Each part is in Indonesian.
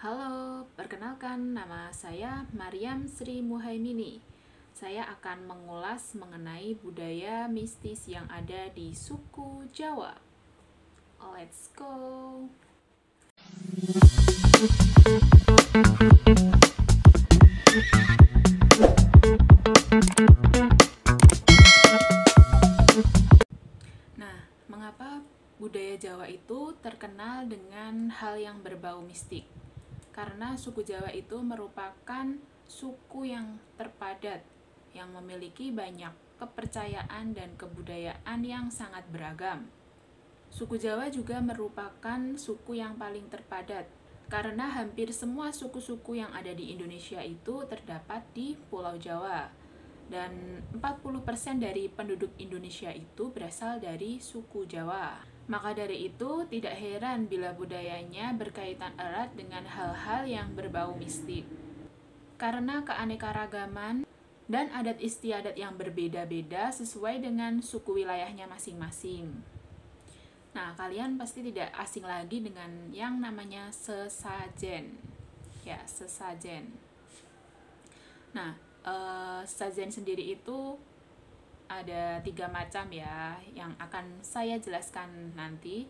Halo, perkenalkan nama saya Maryam Sri Muhaimini. Saya akan mengulas mengenai budaya mistis yang ada di suku Jawa. Let's go! Nah, mengapa budaya Jawa itu terkenal dengan hal yang berbau mistik? Karena suku Jawa itu merupakan suku yang terpadat, yang memiliki banyak kepercayaan dan kebudayaan yang sangat beragam. Suku Jawa juga merupakan suku yang paling terpadat, karena hampir semua suku-suku yang ada di Indonesia itu terdapat di Pulau Jawa. Dan 40% dari penduduk Indonesia itu berasal dari suku Jawa. Maka dari itu, tidak heran bila budayanya berkaitan erat dengan hal-hal yang berbau mistik. Karena keanekaragaman dan adat istiadat yang berbeda-beda sesuai dengan suku wilayahnya masing-masing. Nah, kalian pasti tidak asing lagi dengan yang namanya sesajen. Ya, sesajen. Nah, sesajen sendiri itu ada 3 macam ya, yang akan saya jelaskan nanti.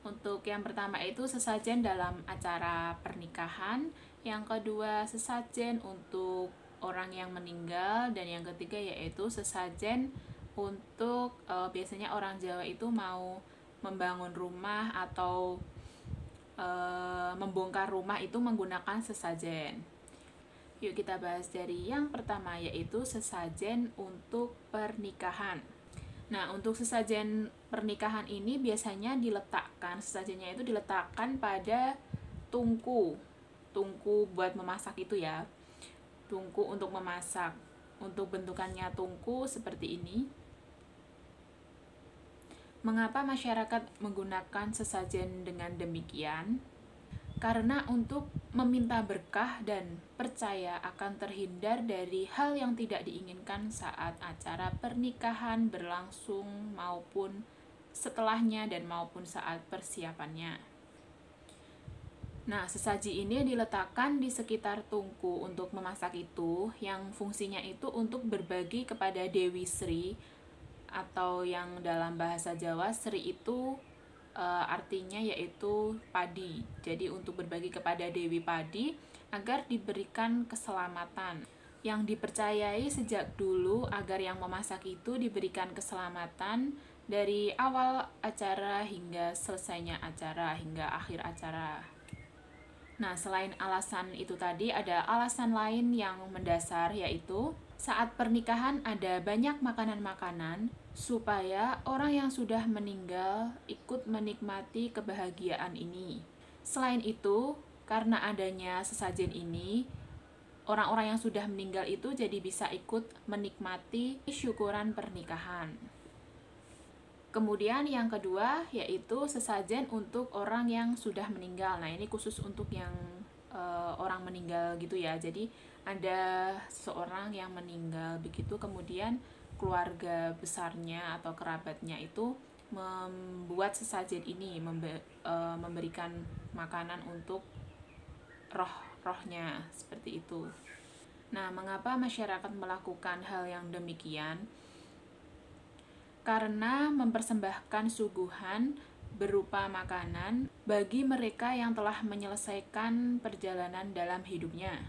Untuk yang pertama itu sesajen dalam acara pernikahan, yang kedua sesajen untuk orang yang meninggal, dan yang ketiga yaitu sesajen untuk biasanya orang Jawa itu mau membangun rumah atau membongkar rumah itu menggunakan sesajen. Yuk kita bahas dari yang pertama, yaitu sesajen untuk pernikahan. Nah, untuk sesajen pernikahan ini biasanya sesajennya itu diletakkan pada tungku. Tungku buat memasak itu ya. Tungku untuk memasak. Untuk bentukannya tungku seperti ini. Mengapa masyarakat menggunakan sesajen dengan demikian? Karena untuk meminta berkah dan percaya akan terhindar dari hal yang tidak diinginkan saat acara pernikahan berlangsung maupun setelahnya dan maupun saat persiapannya. Nah, sesaji ini diletakkan di sekitar tungku untuk memasak itu, yang fungsinya itu untuk berbagi kepada Dewi Sri, atau yang dalam bahasa Jawa Sri itu artinya yaitu padi. Jadi untuk berbagi kepada Dewi Padi agar diberikan keselamatan. Yang dipercayai sejak dulu agar yang memasak itu diberikan keselamatan dari awal acara hingga selesainya acara, hingga akhir acara. Nah, selain alasan itu tadi, ada alasan lain yang mendasar, yaitu saat pernikahan ada banyak makanan-makanan supaya orang yang sudah meninggal ikut menikmati kebahagiaan ini. Selain itu, karena adanya sesajen ini, orang-orang yang sudah meninggal itu jadi bisa ikut menikmati syukuran pernikahan. Kemudian yang kedua yaitu sesajen untuk orang yang sudah meninggal. Nah, ini khusus untuk yang orang meninggal gitu ya. Jadi ada seseorang yang meninggal begitu, kemudian keluarga besarnya atau kerabatnya itu membuat sesajen ini, memberikan makanan untuk rohnya seperti itu. Nah, mengapa masyarakat melakukan hal yang demikian? Karena mempersembahkan suguhan berupa makanan bagi mereka yang telah menyelesaikan perjalanan dalam hidupnya.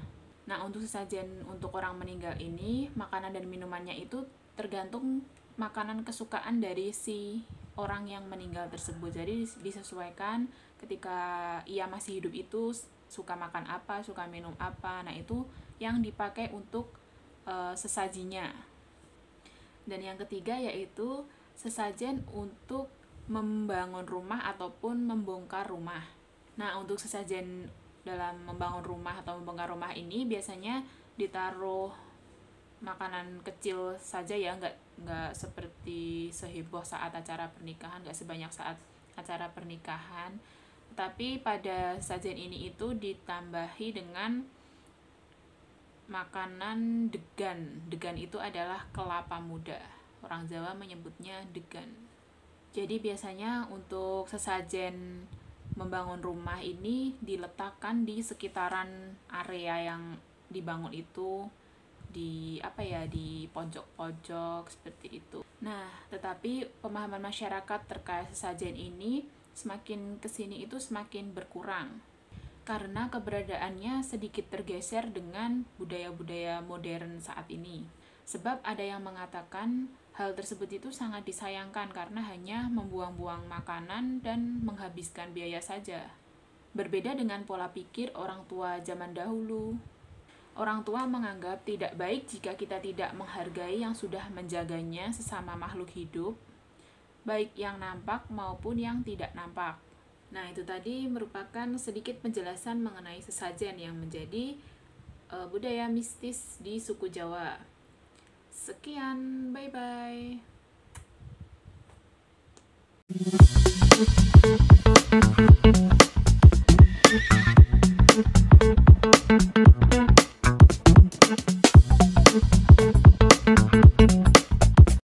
Nah, untuk sesajen untuk orang meninggal ini, makanan dan minumannya itu tergantung makanan kesukaan dari si orang yang meninggal tersebut. Jadi disesuaikan ketika ia masih hidup itu suka makan apa, suka minum apa. Nah, itu yang dipakai untuk sesajinya. Dan yang ketiga yaitu sesajen untuk membangun rumah ataupun membongkar rumah. Nah, untuk sesajen dalam membangun rumah atau membongkar rumah ini biasanya ditaruh makanan kecil saja ya, nggak seperti seheboh saat acara pernikahan, nggak sebanyak saat acara pernikahan. Tapi pada sesajen ini itu ditambahi dengan makanan degan. Degan itu adalah kelapa muda. Orang Jawa menyebutnya degan. Jadi biasanya untuk sesajen membangun rumah ini diletakkan di sekitaran area yang dibangun itu, di pojok-pojok seperti itu. Nah, tetapi pemahaman masyarakat terkait sesajen ini semakin kesini itu semakin berkurang karena keberadaannya sedikit tergeser dengan budaya-budaya modern saat ini. Sebab ada yang mengatakan hal tersebut itu sangat disayangkan karena hanya membuang-buang makanan dan menghabiskan biaya saja. Berbeda dengan pola pikir orang tua zaman dahulu. Orang tua menganggap tidak baik jika kita tidak menghargai yang sudah menjaganya sesama makhluk hidup, baik yang nampak maupun yang tidak nampak. Nah, itu tadi merupakan sedikit penjelasan mengenai sesajen yang menjadi budaya mistis di suku Jawa. Sekian, bye-bye.